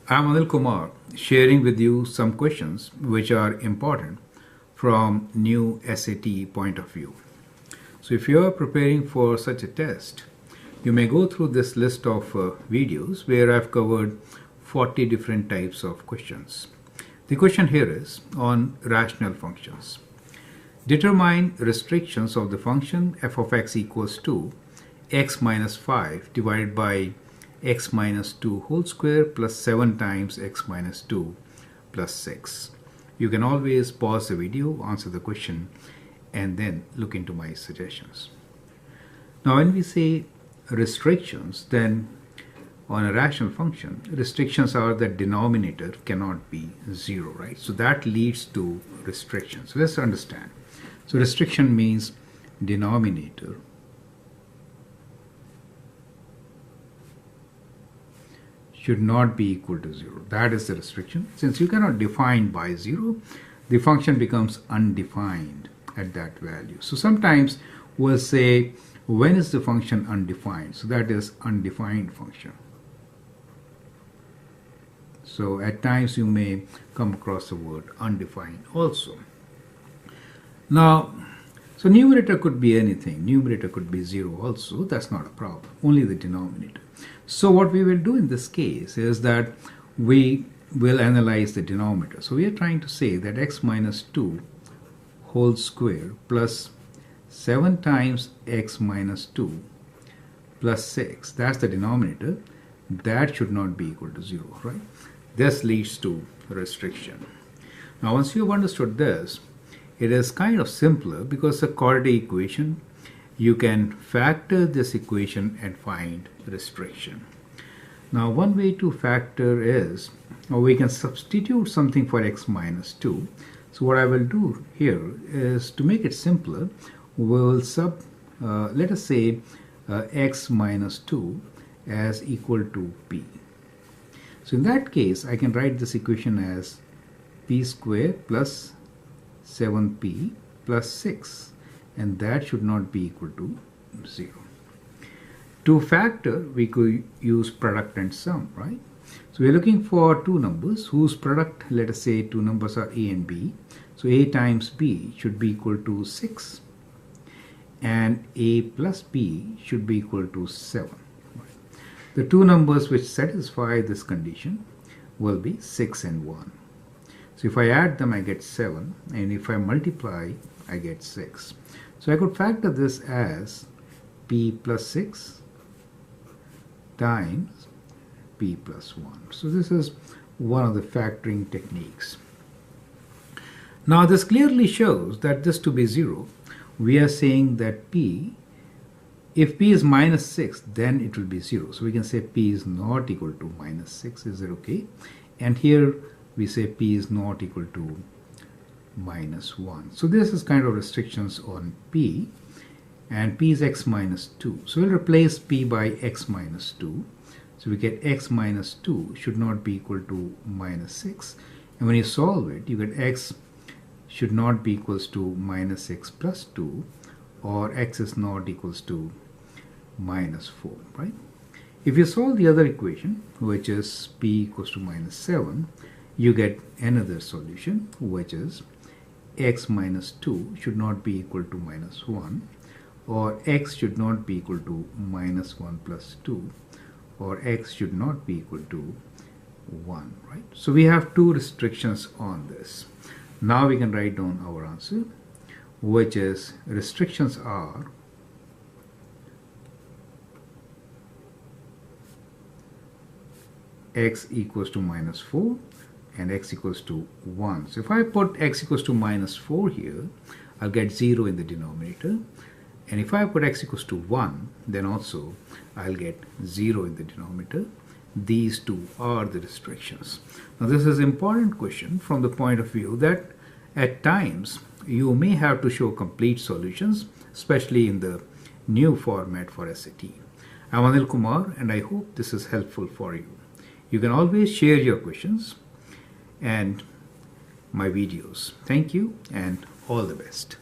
I'm Anil Kumar, sharing with you some questions which are important from new SAT point of view. So if you are preparing for such a test, you may go through this list of videos where I've covered 40 different types of questions. The question here is on rational functions. Determine restrictions of the function f of x equals to x minus 5 divided by x minus 2 whole square plus 7 times x minus 2 plus 6. You can always pause the video, answer the question, and then look into my suggestions. Now when we say restrictions, then on a rational function, restrictions are that denominator cannot be 0, right? So that leads to restrictions. So let's understand. So restriction means denominator should not be equal to 0. That is the restriction. Since you cannot define by 0, the function becomes undefined at that value. So sometimes we'll say, when is the function undefined? So that is undefined function. So at times you may come across the word undefined also. Now, so numerator could be anything. Numerator could be 0 also. That's not a problem. Only the denominator. So what we will do in this case is that we will analyze the denominator. So we are trying to say that x minus 2 whole square plus 7 times x minus 2 plus 6. That's the denominator. That should not be equal to 0, right? This leads to restriction. Now once you have understood this, it is kind of simpler because the quadratic equation, you can factor this equation and find restriction. Now one way to factor is, or we can substitute something for x minus 2. So what I will do here is, to make it simpler, we'll let us say x minus 2 as equal to p. So in that case, I can write this equation as p squared plus 7p plus 6, and that should not be equal to 0. To factor, we could use product and sum, right? So we're looking for two numbers whose product, let us say two numbers are a and b. So a times b should be equal to 6, and a plus b should be equal to 7. The two numbers which satisfy this condition will be 6 and 1. So if I add them, I get 7, and if I multiply, I get 6. So I could factor this as p plus 6 times p plus 1. So this is one of the factoring techniques. Now this clearly shows that this to be 0, we are saying that p, if p is minus 6, then it will be 0. So we can say p is not equal to minus 6. Is it okay? And here we say p is not equal to minus 1. So this is kind of restrictions on p, and p is x minus 2. So we'll replace p by x minus 2. So we get x minus 2 should not be equal to minus 6. And when you solve it, you get x should not be equals to minus 6 plus 2, or x is not equals to minus 4, right? If you solve the other equation, which is p equals to minus 7, you get another solution, which is x minus 2 should not be equal to minus 1, or x should not be equal to minus 1 plus 2, or x should not be equal to 1, right? So we have two restrictions on this. Now we can write down our answer, which is restrictions are x equals to minus 4 and x equals to 1. So if I put x equals to minus 4 here, I'll get 0 in the denominator. And if I put x equals to 1, then also I'll get 0 in the denominator. These two are the restrictions. Now this is an important question from the point of view that at times you may have to show complete solutions, especially in the new format for SAT. I'm Anil Kumar, and I hope this is helpful for you. You can always share your questions and my videos. Thank you and all the best.